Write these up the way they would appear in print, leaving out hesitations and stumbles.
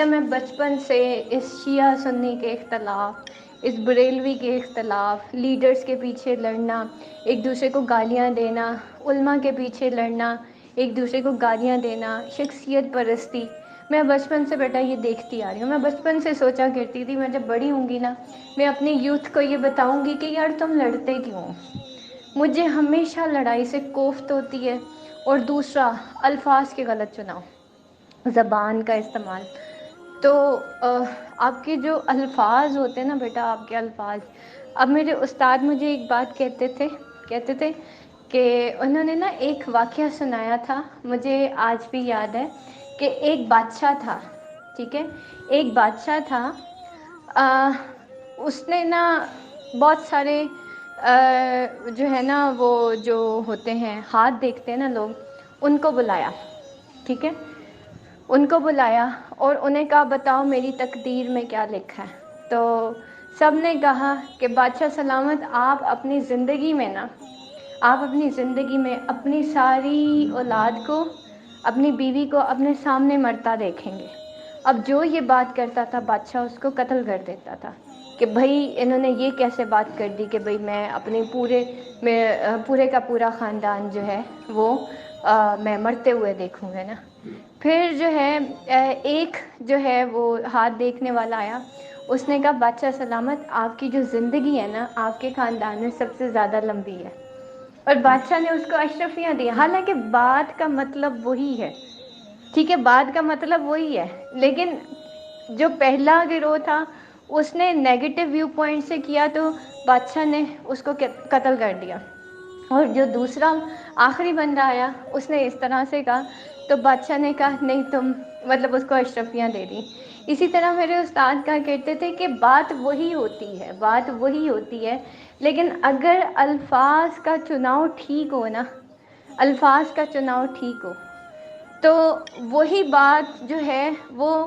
میں بچپن سے اس شیعہ سنی کے اختلاف، اس بریلوی کے اختلاف، لیڈرز کے پیچھے لڑنا، ایک دوسرے کو گالیاں دینا، علماء کے پیچھے لڑنا، ایک دوسرے کو گالیاں دینا، شخصیت پرستی، میں بچپن سے بیٹا یہ دیکھتی آ رہی ہوں۔ میں بچپن سے سوچا کرتی تھی میں جب بڑی ہوں گی نا، میں اپنی یوتھ کو یہ بتاؤں گی کہ یار تم لڑتے کیوں ہو؟ مجھے ہمیشہ لڑائی سے کوفت ہوتی ہے۔ اور دوسرا، الفاظ کے غلط چناؤ، زبان کا استعمال۔ تو آپ کے جو الفاظ ہوتے ہیں نا بیٹا، آپ کے الفاظ، اب میرے استاد مجھے ایک بات کہتے تھے کہ انہوں نے نا ایک واقعہ سنایا تھا، مجھے آج بھی یاد ہے، کہ ایک بادشاہ تھا، ٹھیک ہے، ایک بادشاہ تھا، اس نے نا بہت سارے جو ہے نا وہ جو ہوتے ہیں ہاتھ دیکھتے ہیں نا لوگ، ان کو بلایا، ٹھیک ہے، ان کو بلایا اور انہیں کہا بتاؤ میری تقدیر میں کیا لکھا ہے۔ تو سب نے کہا کہ بادشاہ سلامت، آپ اپنی زندگی میں اپنی ساری اولاد کو، اپنی بیوی کو اپنے سامنے مرتا دیکھیں گے۔ اب جو یہ بات کرتا تھا بادشاہ اس کو قتل کر دیتا تھا کہ بھائی انہوں نے یہ کیسے بات کر دی کہ بھائی میں اپنے پورے کا پورا خاندان جو ہے وہ میں مرتے ہوئے دیکھوں گا نا۔ پھر جو ہے ایک جو ہے وہ ہاتھ دیکھنے والا آیا، اس نے کہا بادشاہ سلامت، آپ کی جو زندگی ہے نا آپ کے خاندان میں سب سے زیادہ لمبی ہے، اور بادشاہ نے اس کو اشرفیاں دی، حالانکہ بات کا مطلب وہی ہے، ٹھیک ہے، بات کا مطلب وہی ہے، لیکن جو پہلا گروہ تھا اس نے نیگیٹو ویو پوائنٹ سے کیا تو بادشاہ نے اس کو قتل کر دیا، اور جو دوسرا آخری بندہ آیا اس نے اس طرح سے کہا تو بادشاہ نے کہا نہیں تم، مطلب اس کو اشرفیاں دے دی۔ اسی طرح میرے استاد کہا کرتے تھے کہ بات وہی ہوتی ہے، لیکن اگر الفاظ کا چناؤ ٹھیک ہو نا، الفاظ کا چناؤ ٹھیک ہو تو وہی بات جو ہے وہ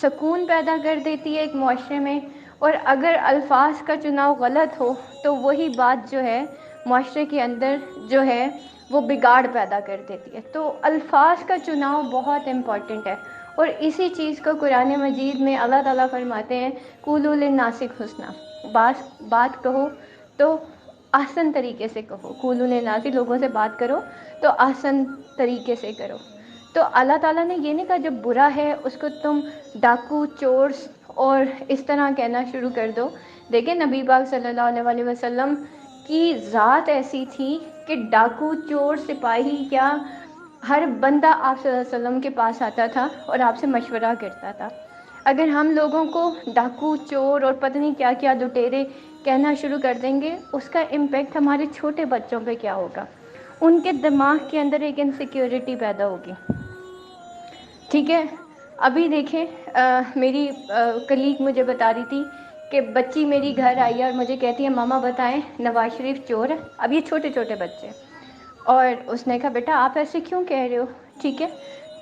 سکون پیدا کر دیتی ہے ایک معاشرے میں، اور اگر الفاظ کا چناؤ غلط ہو تو وہی بات جو ہے معاشرے کے اندر جو ہے وہ بگاڑ پیدا کر دیتی ہے۔ تو الفاظ کا چناؤ بہت امپورٹنٹ ہے، اور اسی چیز کو قرآن مجید میں اللہ تعالیٰ فرماتے ہیں قولوا للناس حسنا، بات کہو تو آسن طریقے سے کہو، قولوا للناس، لوگوں سے بات کرو تو آسن طریقے سے کرو۔ تو اللہ تعالیٰ نے یہ نہیں کہا جو برا ہے اس کو تم ڈاکو، چور اور اس طرح کہنا شروع کر دو۔ دیکھیں نبی پاک صلی اللہ علیہ وسلم کی ذات ایسی تھی کہ ڈاکو، چور، سپاہی، کیا ہر بندہ آپ صلی اللہ علیہ وسلم کے پاس آتا تھا اور آپ سے مشورہ کرتا تھا۔ اگر ہم لوگوں کو ڈاکو، چور اور پتہ نہیں کیا کیا لٹیرے کہنا شروع کر دیں گے، اس کا امپیکٹ ہمارے چھوٹے بچوں پہ کیا ہوگا؟ ان کے دماغ کے اندر ایک انسیکیورٹی پیدا ہوگی، ٹھیک ہے۔ ابھی دیکھیں میری کلیگ مجھے بتا رہی تھی کہ بچی میری گھر آئی ہے اور مجھے کہتی ہے ماما بتائیں نواز شریف چور ہے، اب یہ چھوٹے چھوٹے بچے، اور اس نے کہا بیٹا آپ ایسے کیوں کہہ رہے ہو، ٹھیک ہے۔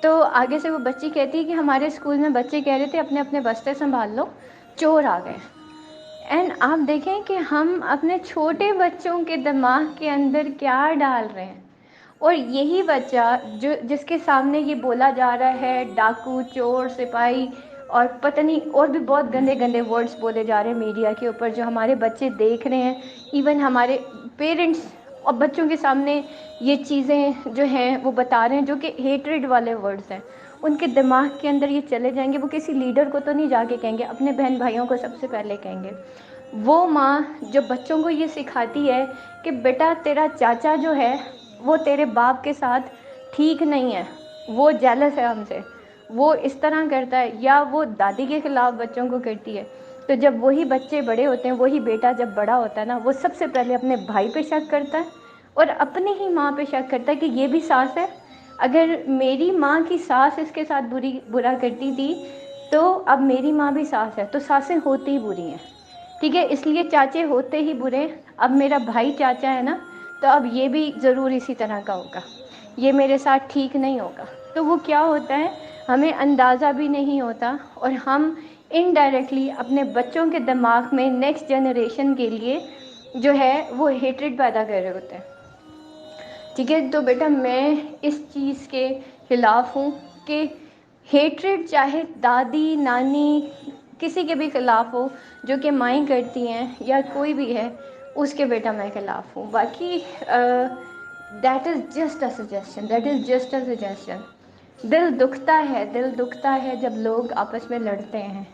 تو آگے سے وہ بچی کہتی ہے کہ ہمارے اسکول میں بچے کہہ رہے تھے اپنے اپنے بستے سنبھال لو، چور آ گئے۔ اینڈ آپ دیکھیں کہ ہم اپنے چھوٹے بچوں کے دماغ کے اندر کیا ڈال رہے ہیں، اور یہی بچہ جس کے سامنے یہ بولا جا رہا ہے ڈاکو، چور، سپاہی اور پتہ نہیں اور بھی بہت گندے گندے ورڈز بولے جا رہے ہیں میڈیا کے اوپر، جو ہمارے بچے دیکھ رہے ہیں، ایون ہمارے پیرنٹس اور بچوں کے سامنے یہ چیزیں جو ہیں وہ بتا رہے ہیں جو کہ ہیٹریڈ والے ورڈز ہیں، ان کے دماغ کے اندر یہ چلے جائیں گے۔ وہ کسی لیڈر کو تو نہیں جا کے کہیں گے، اپنے بہن بھائیوں کو سب سے پہلے کہیں گے۔ وہ ماں جو بچوں کو یہ سکھاتی ہے کہ بیٹا تیرا چاچا جو ہے وہ تیرے باپ کے ساتھ ٹھیک نہیں ہے، وہ جیلس ہے ہم سے، وہ اس طرح کرتا ہے، یا وہ دادی کے خلاف بچوں کو کرتی ہے، تو جب وہی بچے بڑے ہوتے ہیں، وہی بیٹا جب بڑا ہوتا ہے نا، وہ سب سے پہلے اپنے بھائی پہ شک کرتا ہے اور اپنی ہی ماں پہ شک کرتا ہے کہ یہ بھی ساس ہے، اگر میری ماں کی ساس اس کے ساتھ برا کرتی تھی تو اب میری ماں بھی ساس ہے، تو ساسیں ہوتی ہی بری ہیں، ٹھیک ہے، اس لیے چاچے ہوتے ہی برے، اب میرا بھائی چاچا ہے نا تو اب یہ بھی ضرور اسی طرح کا ہوگا، یہ میرے ساتھ ٹھیک نہیں ہوگا۔ تو وہ کیا ہوتا ہے ہمیں اندازہ بھی نہیں ہوتا، اور ہم انڈائریکٹلی اپنے بچوں کے دماغ میں نیکسٹ جنریشن کے لیے جو ہے وہ ہیٹریڈ پیدا کر رہے ہوتے ہیں، ٹھیک ہے۔ تو بیٹا میں اس چیز کے خلاف ہوں کہ ہیٹریڈ چاہے دادی نانی کسی کے بھی خلاف ہو، جو کہ مائیں کرتی ہیں یا کوئی بھی ہے، اس کے بیٹا میں خلاف ہوں. باقی that is just a suggestion, that is just a suggestion. دل دکھتا ہے جب لوگ آپس میں لڑتے ہیں.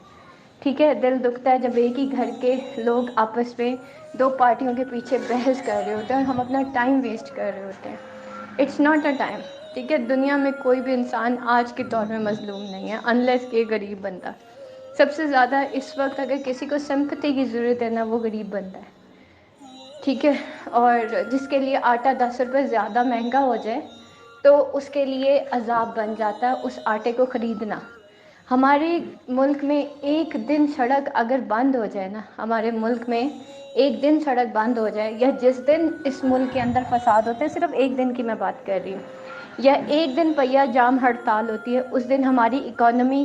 ٹھیک ہے، دل دکھتا ہے جب ایک ہی گھر کے لوگ آپس میں دو پارٹیوں کے پیچھے بحث کر رہے ہوتے ہیں اور ہم اپنا ٹائم ویسٹ کر رہے ہوتے ہیں. It's not a time. ٹھیک ہے، دنیا میں کوئی بھی انسان آج کے دور میں مظلوم نہیں ہے انلیس کہ غریب بندہ. سب سے زیادہ اس وقت اگر کسی کو سمپتی کی ضرورت ہے نا، وہ غریب بندہ ہے. ٹھیک ہے، اور جس کے لیے آٹا 10 روپے زیادہ مہنگا ہو جائے تو اس کے لیے عذاب بن جاتا ہے اس آٹے کو خریدنا. ہمارے ملک میں ایک دن سڑک اگر بند ہو جائے نا، ہمارے ملک میں ایک دن سڑک بند ہو جائے، یا جس دن اس ملک کے اندر فساد ہوتے ہیں، صرف ایک دن کی میں بات کر رہی ہوں، یا ایک دن پہیہ جام ہڑتال ہوتی ہے، اس دن ہماری اکانومی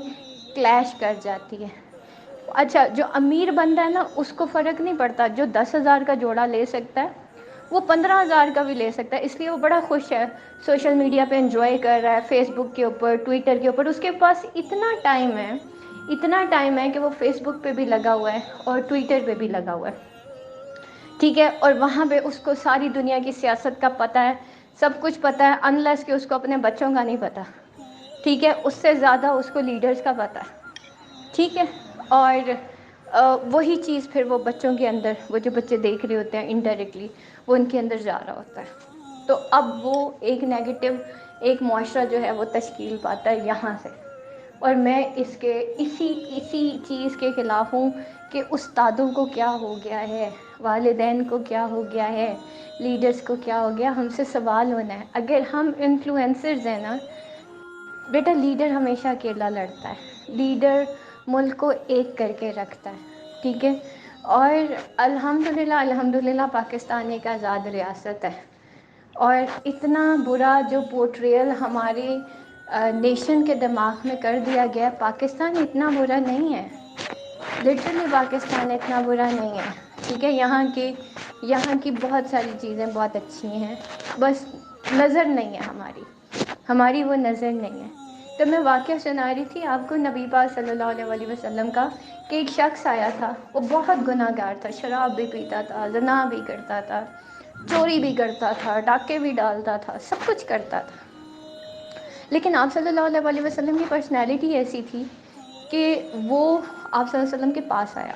کلیش کر جاتی ہے. اچھا، جو امیر بندہ ہے نا، اس کو فرق نہیں پڑتا. جو 10,000 کا جوڑا لے سکتا ہے وہ 15,000 کا بھی لے سکتا ہے، اس لیے وہ بڑا خوش ہے، سوشل میڈیا پہ انجوائے کر رہا ہے، فیس بک کے اوپر، ٹویٹر کے اوپر. اس کے پاس اتنا ٹائم ہے کہ وہ فیس بک پہ بھی لگا ہوا ہے اور ٹویٹر پہ بھی لگا ہوا ہے. ٹھیک ہے، اور وہاں پہ اس کو ساری دنیا کی سیاست کا پتہ ہے، سب کچھ پتہ ہے، انلیس کہ اس کو اپنے بچوں کا نہیں پتہ. ٹھیک ہے، اس سے زیادہ اس کو لیڈرز کا پتہ ہے. ٹھیک ہے، اور وہی چیز پھر وہ بچوں کے اندر، وہ جو بچے دیکھ رہے ہوتے ہیں انڈائریکٹلی، وہ ان کے اندر جا رہا ہوتا ہے. تو اب وہ ایک نیگیٹو ایک معاشرہ جو ہے وہ تشکیل پاتا ہے یہاں سے. اور میں اسی چیز کے خلاف ہوں کہ استادوں کو کیا ہو گیا ہے، والدین کو کیا ہو گیا ہے، لیڈرز کو کیا ہو گیا. ہم سے سوال ہونا ہے. اگر ہم انفلوئنسرز ہیں نا بیٹا، لیڈر ہمیشہ اکیلا لڑتا ہے، لیڈر ملک کو ایک کر کے رکھتا ہے. ٹھیک ہے، اور الحمدللہ پاکستان ایک آزاد ریاست ہے. اور اتنا برا جو پورٹریل ہمارے نیشن کے دماغ میں کر دیا گیا، پاکستان اتنا برا نہیں ہے. لٹرلی پاکستان اتنا برا نہیں ہے. ٹھیک ہے، یہاں کی بہت ساری چیزیں بہت اچھی ہیں، بس نظر نہیں ہے ہماری وہ نظر نہیں ہے. تو میں واقعہ سنا رہی تھی آپ کو نبی پاک صلی اللہ علیہ وسلم کا، کہ ایک شخص آیا تھا، وہ بہت گناہ گار تھا، شراب بھی پیتا تھا، زنا بھی کرتا تھا، چوری بھی کرتا تھا، ڈاکے بھی ڈالتا تھا، سب کچھ کرتا تھا. لیکن آپ صلی اللہ علیہ وسلم کی پرسنالٹی ایسی تھی کہ وہ آپ صلی اللہ علیہ وسلم کے پاس آیا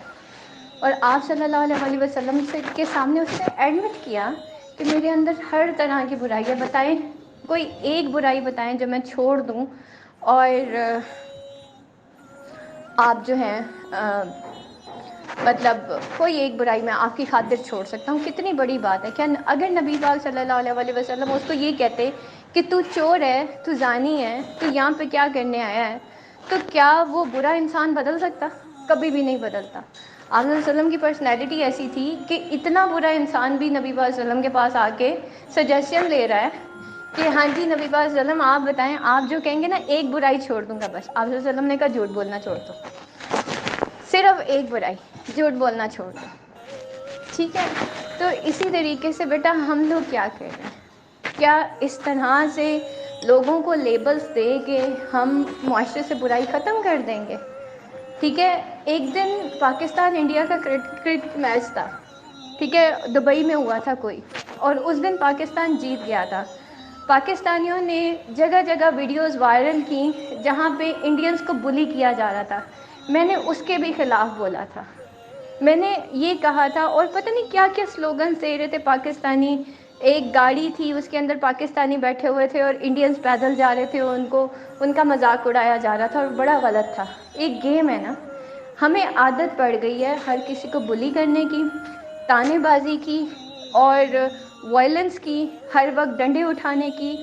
اور آپ صلی اللہ علیہ وسلم کے سامنے اس نے ایڈمٹ کیا کہ میرے اندر ہر طرح کی برائیاں، بتائیں کوئی ایک برائی بتائیں جو میں چھوڑ دوں اور آپ جو ہیں مطلب کوئی ایک برائی میں آپ کی خاطر چھوڑ سکتا ہوں. کتنی بڑی بات ہے. کیا اگر نبی پاک صلی اللہ علیہ وسلم اس کو یہ کہتے کہ تو چور ہے، تو زانی ہے، تو یہاں پہ کیا کرنے آیا ہے، تو کیا وہ برا انسان بدل سکتا؟ کبھی بھی نہیں بدلتا. آپ صلی اللہ علیہ وسلم کی پرسنالٹی ایسی تھی کہ اتنا برا انسان بھی نبی پاک صلی اللہ علیہ وسلم کے پاس آ کے سجیشن لے رہا ہے کہ ہاں جی نبی پاک صلی اللہ علیہ وسلم آپ بتائیں، آپ جو کہیں گے نا ایک برائی چھوڑ دوں گا بس. آپ صلی اللہ علیہ وسلم نے کہا جھوٹ بولنا چھوڑ دو، صرف ایک برائی، جھوٹ بولنا چھوڑ دو. ٹھیک ہے، تو اسی طریقے سے بیٹا ہم لوگ کیا کر رہے ہیں؟ کیا اس طرح سے لوگوں کو لیبلز دے کے ہم معاشرے سے برائی ختم کر دیں گے؟ ٹھیک ہے، ایک دن پاکستان انڈیا کا کرکٹ میچ تھا. ٹھیک ہے، دبئی میں ہوا تھا کوئی، اور اس دن پاکستان جیت گیا تھا. پاکستانیوں نے جگہ جگہ ویڈیوز وائرل کی جہاں پہ انڈینز کو بلی کیا جا رہا تھا. میں نے اس کے بھی خلاف بولا تھا. میں نے یہ کہا تھا، اور پتہ نہیں کیا کیا سلوگن دے رہے تھے پاکستانی. ایک گاڑی تھی، اس کے اندر پاکستانی بیٹھے ہوئے تھے اور انڈینز پیدل جا رہے تھے، ان کا مذاق اڑایا جا رہا تھا اور بڑا غلط تھا. ایک گیم ہے نا، ہمیں عادت پڑ گئی ہے ہر کسی کو بلی کرنے کی، طعنے بازی کی، اور وائلنس کی، ہر وقت ڈنڈے اٹھانے کی،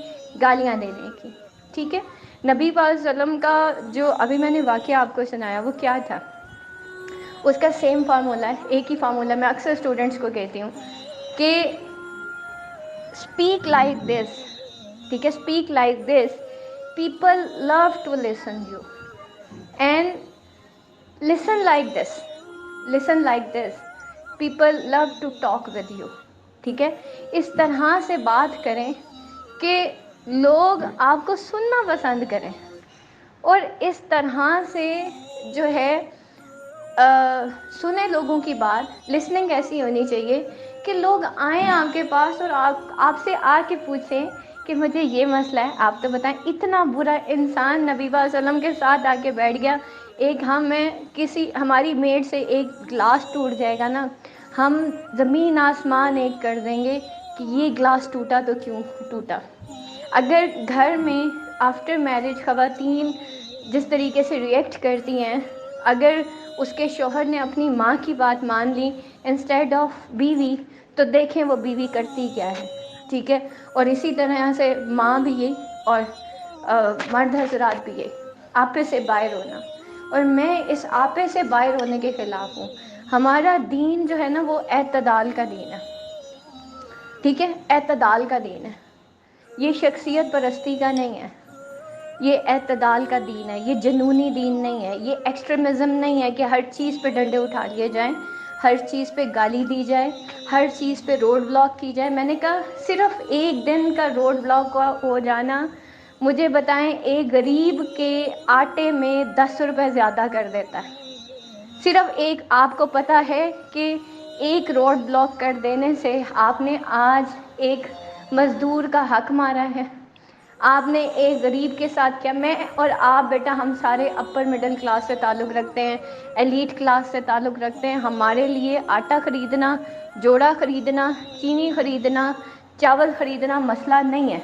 گالیاں دینے کی. ٹھیک ہے، نبی پاک صلی اللہ علیہ وسلم کا جو ابھی میں نے واقعہ آپ کو سنایا وہ کیا تھا، اس کا سیم فارمولہ ہے، ایک ہی فارمولہ میں اکثر اسٹوڈنٹس کو کہتی ہوں کہ اسپیک لائک دس. ٹھیک ہے، speak like this, people love to listen you, and listen like this people love to talk with you. ٹھیک ہے، اس طرح سے بات کریں کہ لوگ آپ کو سننا پسند کریں. اور اس طرح سے جو ہے سنے لوگوں کی بات، لسننگ ایسی ہونی چاہیے کہ لوگ آئیں آپ کے پاس اور آپ سے آ کے پوچھیں کہ مجھے یہ مسئلہ ہے، آپ تو بتائیں۔ اتنا برا انسان نبی صلی اللہ علیہ وسلم کے ساتھ آ کے بیٹھ گیا، ایک ہماری میڈ سے ایک گلاس ٹوٹ جائے گا نا، ہم زمین آسمان ایک کر دیں گے کہ یہ گلاس ٹوٹا تو کیوں ٹوٹا۔ اگر گھر میں آفٹر میرج خواتین جس طریقے سے ریئیکٹ کرتی ہیں، اگر اس کے شوہر نے اپنی ماں کی بات مان لی انسٹیڈ آف بیوی، تو دیکھیں وہ بیوی کرتی کیا ہے، ٹھیک ہے۔ اور اسی طرح سے ماں بھی یہی، اور مرد حضرات بھی یہی، آپے سے باہر ہونا۔ اور میں اس آپے سے باہر ہونے کے خلاف ہوں۔ ہمارا دین جو ہے نا وہ اعتدال کا دین ہے، ٹھیک ہے، اعتدال کا دین ہے، یہ شخصیت پرستی کا نہیں ہے، یہ اعتدال کا دین ہے، یہ جنونی دین نہیں ہے، یہ ایکسٹریمزم نہیں ہے کہ ہر چیز پہ ڈنڈے اٹھا لیے جائیں، ہر چیز پہ گالی دی جائے، ہر چیز پہ روڈ بلاک کی جائے۔ میں نے کہا صرف ایک دن کا روڈ بلاک ہو جانا، مجھے بتائیں ایک غریب کے آٹے میں 10 روپے زیادہ کر دیتا ہے۔ صرف ایک، آپ کو پتہ ہے کہ ایک روڈ بلاک کر دینے سے آپ نے آج ایک مزدور کا حق مارا ہے، آپ نے ایک غریب کے ساتھ کیا۔ میں اور آپ بیٹا ہم سارے اپر مڈل کلاس سے تعلق رکھتے ہیں، ایلیٹ کلاس سے تعلق رکھتے ہیں، ہمارے لیے آٹا خریدنا، جوڑا خریدنا، چینی خریدنا، چاول خریدنا مسئلہ نہیں ہے۔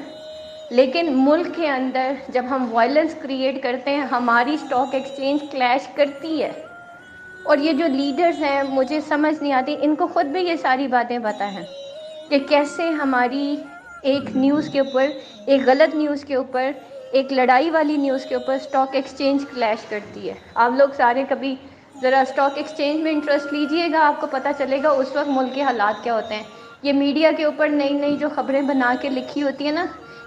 لیکن ملک کے اندر جب ہم وائلنس کریٹ کرتے ہیں، ہماری اسٹاک ایکسچینج کلیش کرتی ہے۔ اور یہ جو لیڈرز ہیں مجھے سمجھ نہیں آتی، ان کو خود بھی یہ ساری باتیں پتہ ہیں کہ کیسے ہماری ایک نیوز کے اوپر، ایک غلط نیوز کے اوپر، ایک لڑائی والی نیوز کے اوپر اسٹاک ایکسچینج کلیش کرتی ہے۔ آپ لوگ سارے کبھی ذرا اسٹاک ایکسچینج میں انٹرسٹ لیجئے گا، آپ کو پتہ چلے گا اس وقت ملک کے حالات کیا ہوتے ہیں۔ یہ میڈیا کے اوپر نئی نئی جو خبریں بنا کے لکھی ہوتی ہیں نا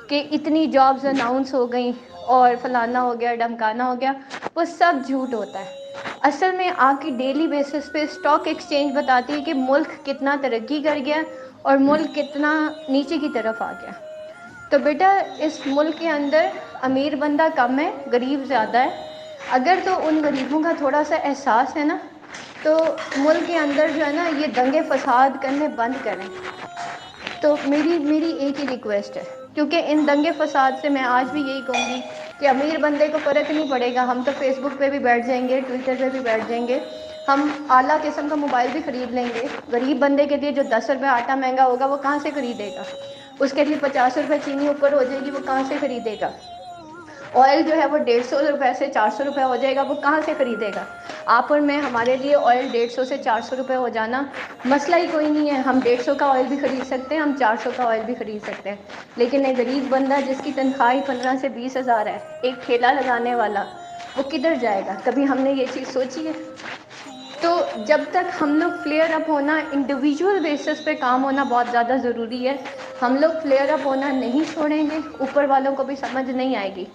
کہ اتنی جابز اناؤنس ہو گئیں اور فلانا ہو گیا، ڈمکانا ہو گیا، وہ سب جھوٹ ہوتا ہے۔ اصل میں آپ کی ڈیلی بیسس پہ اسٹاک ایکسچینج بتاتی ہے کہ ملک کتنا ترقی کر گیا اور ملک کتنا نیچے کی طرف آ گیا۔ تو بیٹا اس ملک کے اندر امیر بندہ کم ہے، غریب زیادہ ہے۔ اگر تو ان غریبوں کا تھوڑا سا احساس ہے نا، تو ملک کے اندر جو ہے نا یہ دنگے فساد کرنے بند کریں۔ تو میری ایک ہی ریکویسٹ ہے، کیونکہ ان دنگے فساد سے میں آج بھی یہی کہوں گی کہ امیر بندے کو فرق نہیں پڑے گا، ہم تو فیس بک پہ بھی بیٹھ جائیں گے، ٹویٹر پہ بھی بیٹھ جائیں گے، ہم اعلیٰ قسم کا موبائل بھی خرید لیں گے۔ غریب بندے کے لیے جو 10 روپے آٹا مہنگا ہوگا وہ کہاں سے خریدے گا؟ اس کے لیے 50 روپے چینی اوپر ہو جائے گی، وہ کہاں سے خریدے گا؟ آئل جو ہے وہ 150 روپے سے 400 روپے ہو جائے گا، وہ کہاں سے خریدے گا؟ آپ اور میں، ہمارے لیے آئل 150 سے 400 روپے ہو جانا مسئلہ ہی کوئی نہیں ہے۔ ہم 150 کا آئل بھی خرید سکتے ہیں، ہم 400 کا آئل بھی خرید سکتے ہیں۔ لیکن ایک غریب بندہ جس کی تنخواہ 15 سے 20 ہزار ہے، ایک ٹھیلا لگانے والا، وہ کدھر جائے گا؟ کبھی ہم نے یہ چیز سوچی ہے؟ تو جب تک ہم لوگ فلیئر اپ ہونا، انڈیویجول بیسس پہ کام ہونا بہت زیادہ ضروری ہے۔ ہم لوگ فلیئر اپ ہونا نہیں چھوڑیں گے، اوپر والوں کو بھی سمجھ نہیں آئے گی۔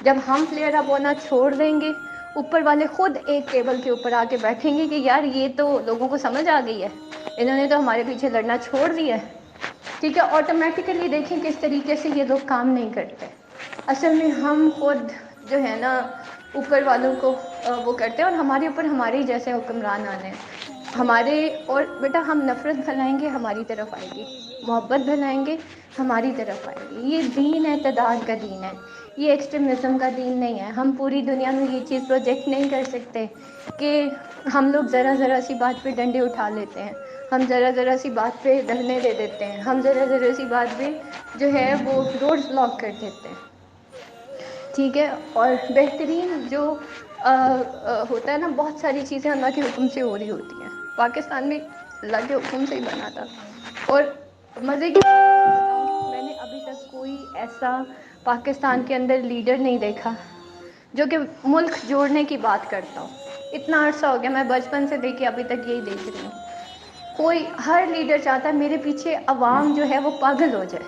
جب ہم فلیئر اپ ہونا چھوڑ دیں گے، اوپر والے خود ایک ٹیبل کے اوپر آ کے بیٹھیں گے کہ یار یہ تو لوگوں کو سمجھ آ گئی ہے، انہوں نے تو ہمارے پیچھے لڑنا چھوڑ دیا ہے، ٹھیک ہے۔ آٹومیٹیکلی دیکھیں کس طریقے سے یہ لوگ کام نہیں کرتے۔ اصل میں ہم خود جو ہے نا اوپر والوں کو وہ کرتے ہیں، اور ہمارے اوپر ہمارے ہی جیسے حکمران آنے ہیں ہمارے۔ اور بیٹا ہم نفرت پھیلائیں گے ہماری طرف آئے گی، محبت پھیلائیں گے ہماری طرف آئے گی۔ یہ دین اعتدال کا دین ہے، یہ ایکسٹریمزم کا دین نہیں ہے۔ ہم پوری دنیا میں یہ چیز پروجیکٹ نہیں کر سکتے کہ ہم لوگ ذرا ذرا سی بات پہ ڈنڈے اٹھا لیتے ہیں، ہم ذرا ذرا سی بات پہ دھرنے دے دیتے ہیں، ہم ذرا ذرا سی بات پہ جو ہے وہ روڈز بلاک کر دیتے ہیں، ٹھیک ہے۔ اور بہترین جو ہوتا ہے نا، بہت ساری چیزیں اللہ کے حکم سے ہو رہی ہوتی ہیں۔ پاکستان میں اللہ کے حکم سے ہی بنا تھا۔ اور مزے کی بات بتاؤں، میں نے ابھی تک کوئی ایسا پاکستان کے اندر لیڈر نہیں دیکھا جو کہ ملک جوڑنے کی بات کرتا ہوں۔ اتنا عرصہ ہو گیا، میں بچپن سے لے کے ابھی تک یہی دیکھ رہی ہوں۔ ہر لیڈر چاہتا ہے میرے پیچھے عوام جو ہے وہ پاگل ہو جائے،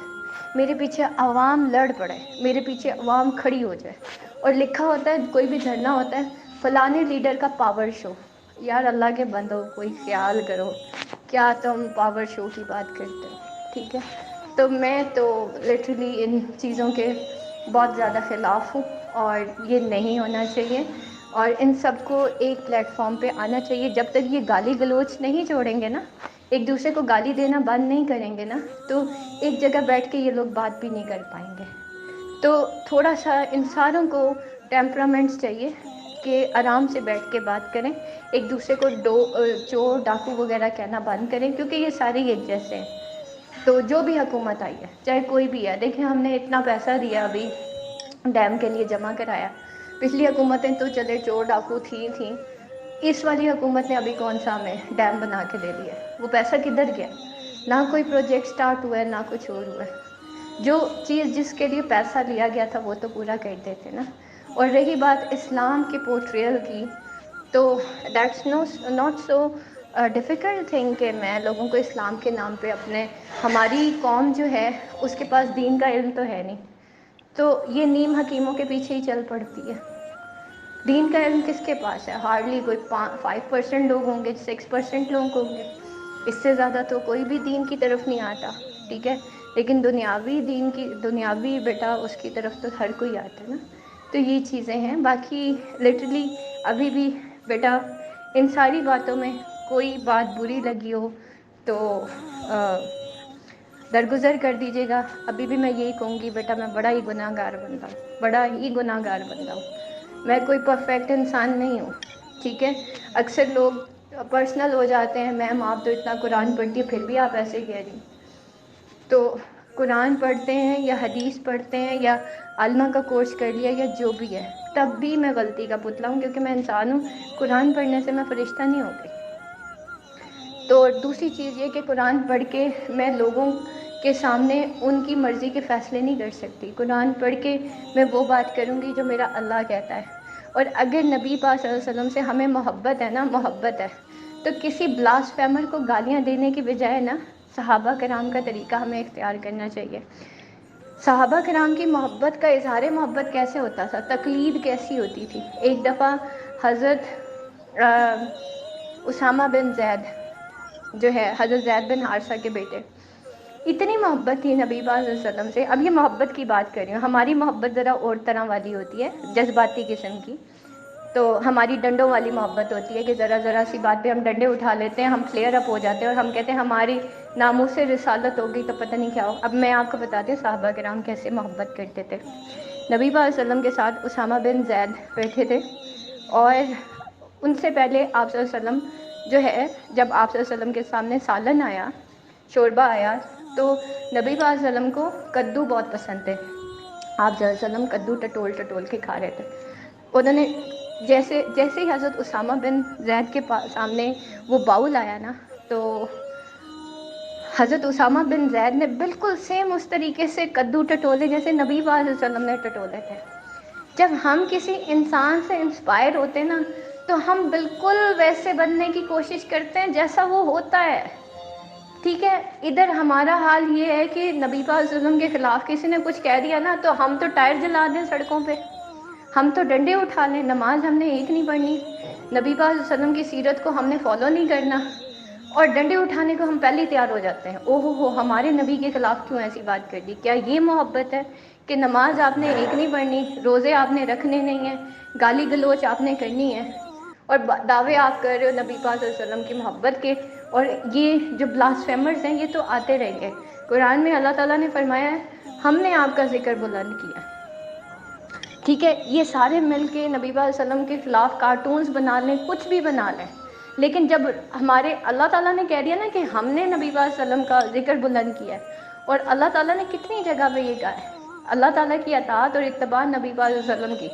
میرے پیچھے عوام لڑ پڑے، میرے پیچھے عوام کھڑی ہو جائے۔ اور لکھا ہوتا ہے، کوئی بھی دھرنا ہوتا ہے، فلانے لیڈر کا پاور شو۔ یار اللہ کے بندو کوئی خیال کرو، کیا تم پاور شو کی بات کرتے ہو؟ ٹھیک ہے۔ تو میں تو لٹرلی ان چیزوں کے بہت زیادہ خلاف ہوں، اور یہ نہیں ہونا چاہیے، اور ان سب کو ایک پلیٹ فارم پہ آنا چاہیے. جب تک یہ گالی گلوچ نہیں چھوڑیں گے نا، ایک دوسرے کو گالی دینا بند نہیں کریں گے نا، تو ایک جگہ بیٹھ کے یہ لوگ بات بھی نہیں کر پائیں گے. تو تھوڑا سا انسانوں کو ٹیمپرامنٹس چاہیے کہ آرام سے بیٹھ کے بات کریں، ایک دوسرے کو چور ڈاکو وغیرہ کہنا بند کریں، کیونکہ یہ سارے ایک جیسے ہیں. تو جو بھی حکومت آئی ہے، چاہے کوئی بھی ہے، دیکھیں ہم نے اتنا پیسہ دیا ابھی ڈیم کے لیے جمع کرایا. پچھلی حکومتیں تو چلے چور ڈاکو تھیں، اس والی حکومت نے ابھی کون سا ہمیں ڈیم بنا کے دے دیا؟ وہ پیسہ کدھر گیا؟ نہ کوئی پروجیکٹ سٹارٹ ہوا ہے، نہ کچھ اور ہوا ہے. جو چیز جس کے لیے پیسہ لیا گیا تھا وہ تو پورا کر دیتے نا. اور رہی بات اسلام کی پورٹریل کی، تو that's not so difficult thing کہ میں لوگوں کو اسلام کے نام پہ ہماری قوم جو ہے اس کے پاس دین کا علم تو ہے نہیں، تو یہ نیم حکیموں کے پیچھے ہی چل پڑتی ہے. دین کا علم کس کے پاس ہے؟ ہارڈلی کوئی 5% لوگ ہوں گے، 6% لوگ ہوں گے، اس سے زیادہ تو کوئی بھی دین کی طرف نہیں آتا. ٹھیک ہے، لیکن دنیاوی بیٹا اس کی طرف تو ہر کوئی آتا ہے نا. تو یہ چیزیں ہیں. باقی لٹرلی ابھی بھی بیٹا ان ساری باتوں میں کوئی بات بری لگی ہو تو درگزر کر دیجیے گا. ابھی بھی میں یہی کہوں گی بیٹا میں بڑا ہی گناہ گار بندہ ہوں، بڑا ہی گناہ گار بندہ ہوں. میں کوئی پرفیکٹ انسان نہیں ہوں. ٹھیک ہے، اکثر لوگ پرسنل ہو جاتے ہیں، میم آپ تو اتنا قرآن پڑھتی ہیں پھر بھی آپ ایسے کہہ رہی ہیں. تو قرآن پڑھتے ہیں یا حدیث پڑھتے ہیں یا عالمہ کا کورس کر لیا یا جو بھی ہے، تب بھی میں غلطی کا پتلا ہوں، کیونکہ میں انسان ہوں. قرآن پڑھنے سے میں فرشتہ نہیں ہو گئی. تو دوسری چیز یہ کہ قرآن پڑھ کے میں لوگوں کے سامنے ان کی مرضی کے فیصلے نہیں کر سکتی. قرآن پڑھ کے میں وہ بات کروں گی جو میرا اللہ کہتا ہے. اور اگر نبی پاک صلی اللہ علیہ وسلم سے ہمیں محبت ہے نا، محبت ہے، تو کسی بلاسفیمر کو گالیاں دینے کی بجائے نا صحابہ کرام کا طریقہ ہمیں اختیار کرنا چاہیے. صحابہ کرام کی محبت کا اظہار محبت کیسے ہوتا تھا؟ تقلید کیسی ہوتی تھی؟ ایک دفعہ حضرت اسامہ بن زید جو ہے، حضرت زید بن حارثہ کے بیٹے، اتنی محبت تھی نبی پاک صلی اللہ علیہ وسلم سے. اب یہ محبت کی بات کر رہی ہوں. ہماری محبت ذرا اور طرح والی ہوتی ہے، جذباتی قسم کی. تو ہماری ڈنڈوں والی محبت ہوتی ہے کہ ذرا سی بات پہ ہم ڈنڈے اٹھا لیتے ہیں، ہم فلیئر اپ ہو جاتے ہیں اور ہم کہتے ہیں ہماری ناموس رسالت ہو گئی تو پتہ نہیں کیا ہو. اب میں آپ کو بتاتی ہوں صحابہ کرام کیسے محبت کرتے تھے. نبی پاک صلی اللہ علیہ وسلم کے ساتھ اسامہ بن زید بیٹھے تھے، اور ان سے پہلے آپ صلی اللہ علیہ وسلم جو ہے، جب آپ صلی اللہ علیہ وسلم کے سامنے سالن آیا، شوربہ آیا، تو نبی پاک صلی اللہ علیہ وسلم کو کدو بہت پسند تھے. آپ صلی اللہ علیہ وسلم کدو ٹٹول کے کھا رہے تھے. انہوں نے جیسے ہی حضرت اسامہ بن زید کے سامنے وہ باؤل آیا نا، تو حضرت اسامہ بن زید نے بالکل سیم اس طریقے سے کدو ٹٹولے جیسے نبی پاک صلی اللہ علیہ وسلم نے ٹٹولے تھے. جب ہم کسی انسان سے انسپائر ہوتے ہیں نا، تو ہم بالکل ویسے بننے کی کوشش کرتے ہیں جیسا وہ ہوتا ہے. ٹھیک ہے، ادھر ہمارا حال یہ ہے کہ نبی پاک صلی اللہ علیہ وسلم کے خلاف کسی نے کچھ کہہ دیا نا، تو ہم تو ٹائر جلا دیں سڑکوں پہ، ہم تو ڈنڈے اٹھا لیں. نماز ہم نے ایک نہیں پڑھنی، نبی پاک صلی اللہ علیہ وسلم کی سیرت کو ہم نے فالو نہیں کرنا، اور ڈنڈے اٹھانے کو ہم پہلے ہی تیار ہو جاتے ہیں. او ہو ہمارے نبی کے خلاف کیوں ایسی بات کر دی؟ کیا یہ محبت ہے کہ نماز آپ نے ایک نہیں پڑھنی، روزے آپ نے رکھنے نہیں ہیں، گالی گلوچ آپ نے کرنی ہے، اور دعوے آپ کر رہے ہو نبی پاک صلی اللہ علیہ وسلم کی محبت کے؟ اور یہ جو بلاسفیمرز ہیں یہ تو آتے رہیں گے. قرآن میں اللہ تعالیٰ نے فرمایا ہے ہم نے آپ کا ذکر بلند کیا. ٹھیک ہے، یہ سارے مل کے نبی پاک صلی اللہ علیہ وسلم کے خلاف کارٹونز بنا لیں، کچھ بھی بنا لیں، لیکن جب ہمارے اللہ تعالیٰ نے کہہ دیا نا کہ ہم نے نبی پاک صلی اللہ علیہ وسلم کا ذکر بلند کیا ہے، اور اللہ تعالیٰ نے کتنی جگہ پہ یہ کہا ہے، اللہ تعالیٰ کی اطاعت اور اتباع نبی پاک صلی اللہ علیہ وسلم کی.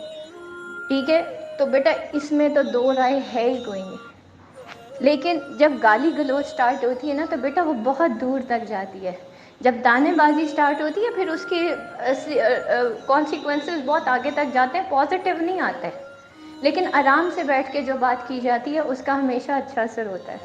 ٹھیک ہے، تو بیٹا اس میں تو دو رائے ہے ہی کوئی نہیں. لیکن جب گالی گلوچ سٹارٹ ہوتی ہے نا، تو بیٹا وہ بہت دور تک جاتی ہے. جب دانے بازی سٹارٹ ہوتی ہے پھر اس کے کانسیکوینسز بہت آگے تک جاتے ہیں، پازیٹیو نہیں آتے. لیکن آرام سے بیٹھ کے جو بات کی جاتی ہے اس کا ہمیشہ اچھا اثر ہوتا ہے.